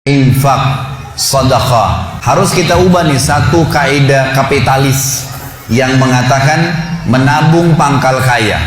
infak, sedekah. Harus kita ubah nih satu kaidah kapitalis yang mengatakan menabung pangkal kaya.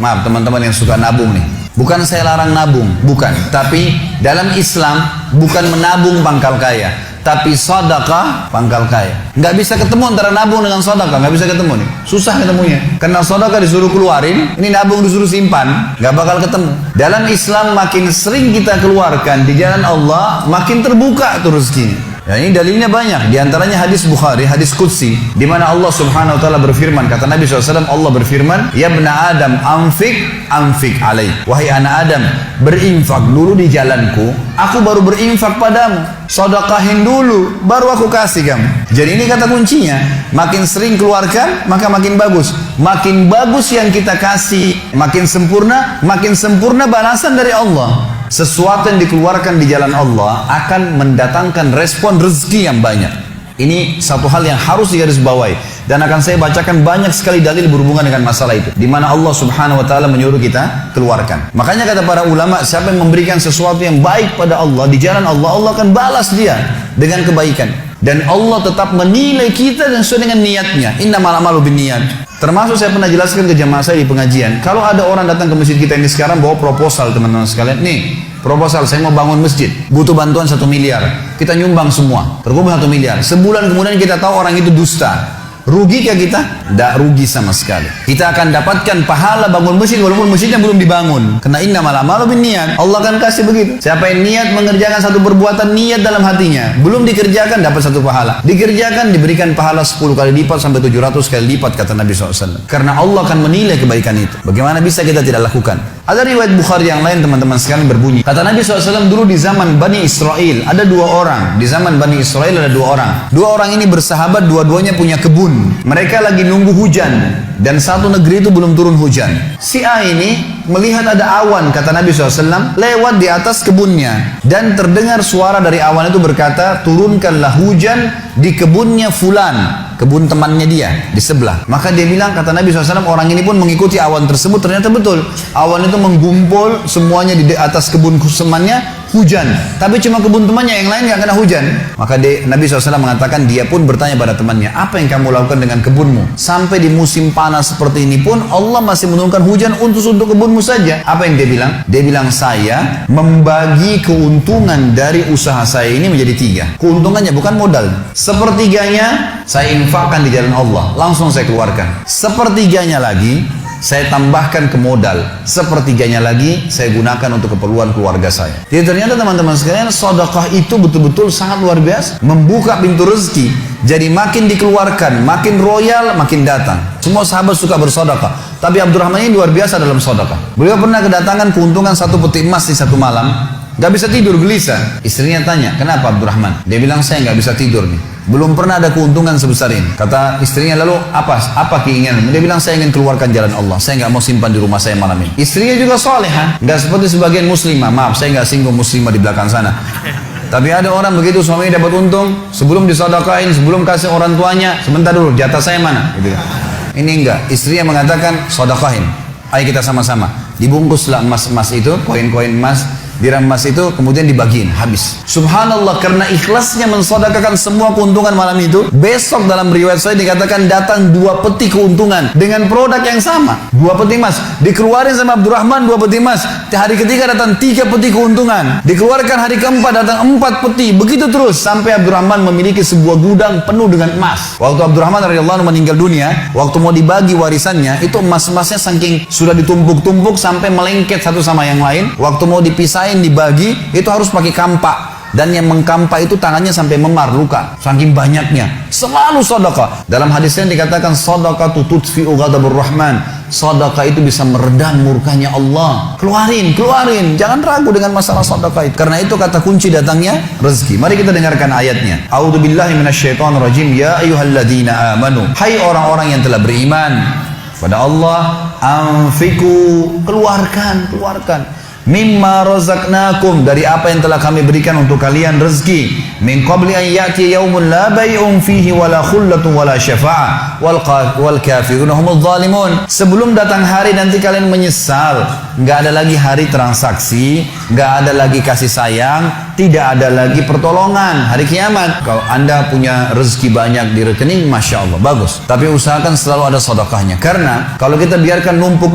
Maaf teman-teman yang suka nabung nih. Bukan saya larang nabung, bukan. Tapi dalam Islam bukan menabung pangkal kaya, tapi sedekah pangkal kaya. Nggak bisa ketemu antara nabung dengan sedekah, nggak bisa ketemu nih. Susah ketemunya. Karena sedekah disuruh keluarin, ini nabung disuruh simpan, nggak bakal ketemu. Dalam Islam makin sering kita keluarkan di jalan Allah, makin terbuka tuh rezekinya. Ya, ini dalilnya banyak. Di antaranya hadis Bukhari, hadis Qudsi, di mana Allah Subhanahu wa taala berfirman, kata Nabi SAW, Allah berfirman, "Ya bna Adam, anfik alaih." Wahai anak Adam, berinfak dulu di jalanku, aku baru berinfak padamu. Sedekahin dulu, baru aku kasih kamu. Jadi ini kata kuncinya, makin sering keluarkan, maka makin bagus. Makin bagus yang kita kasih, makin sempurna balasan dari Allah. Sesuatu yang dikeluarkan di jalan Allah akan mendatangkan respon rezeki yang banyak. Ini satu hal yang harus digarisbawahi, dan akan saya bacakan banyak sekali dalil berhubungan dengan masalah itu, di mana Allah Subhanahu wa taala menyuruh kita keluarkan. Makanya kata para ulama, siapa yang memberikan sesuatu yang baik pada Allah di jalan Allah, Allah akan balas dia dengan kebaikan. Dan Allah tetap menilai kita dan sesuai dengan niatnya. Innamal a'malu binniyat. Termasuk saya pernah jelaskan ke jamaah saya di pengajian, kalau ada orang datang ke masjid kita ini sekarang bawa proposal, teman-teman sekalian, nih proposal, saya mau bangun masjid, butuh bantuan 1 miliar, kita nyumbang semua, terkumpul 1 miliar. Sebulan kemudian kita tahu orang itu dusta. Rugikah kita? Tidak rugi sama sekali. Kita akan dapatkan pahala bangun masjid walaupun masjidnya belum dibangun. Karena innamal a'malu binniyat. Allah akan kasih begitu. Siapa yang niat mengerjakan satu perbuatan, niat dalam hatinya, belum dikerjakan dapat 1 pahala. Dikerjakan diberikan pahala 10 kali lipat sampai 700 kali lipat, kata Nabi SAW. Karena Allah akan menilai kebaikan itu. Bagaimana bisa kita tidak lakukan? Ada riwayat Bukhari yang lain teman-teman sekalian berbunyi, kata Nabi SAW, dulu di zaman Bani Israel ada 2 orang. Di zaman Bani Israel ada 2 orang. 2 orang ini bersahabat, dua-duanya punya kebun. Mereka lagi nunggu hujan, dan satu negeri itu belum turun hujan. Si A ini melihat ada awan, kata Nabi SAW, lewat di atas kebunnya, dan terdengar suara dari awan itu berkata, turunkanlah hujan di kebunnya fulan, kebun temannya dia di sebelah. Maka dia bilang, kata Nabi SAW, orang ini pun mengikuti awan tersebut. Ternyata betul, awan itu menggumpul semuanya di atas kebun temannya, hujan. Tapi cuma kebun temannya, yang lain nggak kena hujan. Maka Nabi SAW mengatakan, dia pun bertanya pada temannya, apa yang kamu lakukan dengan kebunmu? Sampai di musim panas seperti ini pun Allah masih menurunkan hujan untuk kebunmu saja. Apa yang dia bilang? Dia bilang, saya membagi keuntungan dari usaha saya ini menjadi 3. Keuntungannya bukan modal. Sepertiganya saya infakkan di jalan Allah, langsung saya keluarkan. Sepertiganya lagi saya tambahkan ke modal. Sepertiganya lagi saya gunakan untuk keperluan keluarga saya. Jadi ternyata teman-teman sekalian, sedekah itu betul-betul sangat luar biasa, membuka pintu rezeki. Jadi makin dikeluarkan, makin royal, makin datang. Semua sahabat suka bersedekah, tapi Abdurrahman ini luar biasa dalam sedekah. Beliau pernah kedatangan keuntungan 1 peti emas di 1 malam. Gak bisa tidur, gelisah. Istrinya tanya, kenapa Abdurrahman? Dia bilang, saya gak bisa tidur nih, belum pernah ada keuntungan sebesar ini. Kata istrinya, lalu apa keinginan? Dia bilang, saya ingin keluarkan jalan Allah, saya nggak mau simpan di rumah saya malam ini. Istrinya juga solehah, nggak seperti sebagian muslimah. Maaf, saya nggak singgung muslimah di belakang sana. Tapi ada orang begitu, suaminya dapat untung, sebelum disedekahin, sebelum kasih orang tuanya, sebentar dulu, jatah saya mana? Gitu. Ini enggak, istrinya mengatakan, sedekahin, ayo kita sama-sama. Dibungkuslah emas-emas itu, koin-koin emas, dirham emas itu, kemudian dibagiin, habis. Subhanallah, karena ikhlasnya mensedekahkan semua keuntungan malam itu, besok dalam riwayat saya dikatakan datang 2 peti keuntungan dengan produk yang sama. 2 peti emas dikeluarin sama Abdurrahman, 2 peti emas. Hari ketiga datang 3 peti keuntungan, dikeluarkan hari keempat datang 4 peti, begitu terus sampai Abdurrahman memiliki sebuah gudang penuh dengan emas. Waktu Abdurrahman radhiyallahu anhu meninggal dunia, waktu mau dibagi warisannya, itu emas-emasnya saking sudah ditumpuk-tumpuk sampai melengket satu sama yang lain. Waktu mau dipisahin, dibagi, itu harus pakai kampak, dan yang mengkampak itu tangannya sampai memar, luka saking banyaknya. Selalu sedekah. Dalam hadisnya dikatakan, sedekah tutfi'u ghadabur rahman, sedekah itu bisa meredam murkanya Allah. Keluarin, jangan ragu dengan masalah sedekah itu, karena itu kata kunci datangnya rezeki. Mari kita dengarkan ayatnya. A'udzubillahi minasyaitonirrajim. Ya ayyuhalladzina amanu, hai orang-orang yang telah beriman pada Allah, anfiku, keluarkan mimma razaqnakum, dari apa yang telah kami berikan untuk kalian rezeki, min qabli an ya'ti yaumun la bay'un fihi wala khullatun wala syafa'ah wal kafiruna humudz zalimun, sebelum datang hari nanti kalian menyesal, nggak ada lagi hari transaksi, nggak ada lagi kasih sayang, tidak ada lagi pertolongan hari kiamat. Kalau Anda punya rezeki banyak di rekening, Masya Allah, bagus. Tapi usahakan selalu ada sedekahnya. Karena kalau kita biarkan numpuk,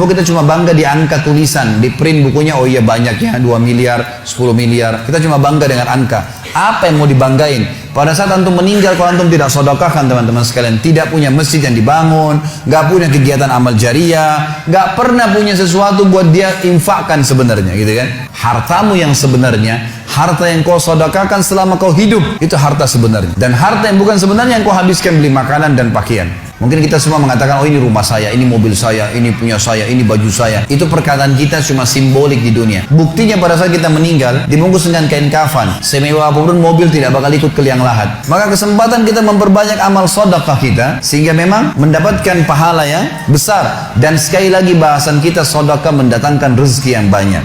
kita cuma bangga di angka tulisan, di print bukunya, oh iya banyaknya 2 miliar, 10 miliar. Kita cuma bangga dengan angka. Apa yang mau dibanggain? Pada saat antum meninggal, kalau antum tidak sedekahkan teman-teman sekalian, tidak punya masjid yang dibangun, nggak punya kegiatan amal jariah, nggak pernah punya sesuatu buat dia infakkan sebenarnya, gitu kan? Hartamu yang sebenarnya, harta yang kau sedekahkan selama kau hidup, itu harta sebenarnya. Dan harta yang bukan sebenarnya yang kau habiskan beli makanan dan pakaian. Mungkin kita semua mengatakan, oh ini rumah saya, ini mobil saya, ini punya saya, ini baju saya. Itu perkataan kita cuma simbolik di dunia. Buktinya pada saat kita meninggal, dibungkus dengan kain kafan. Semewah apapun mobil tidak bakal ikut ke liang lahat. Maka kesempatan kita memperbanyak amal sedekah kita, sehingga memang mendapatkan pahala yang besar. Dan sekali lagi bahasan kita, sedekah mendatangkan rezeki yang banyak.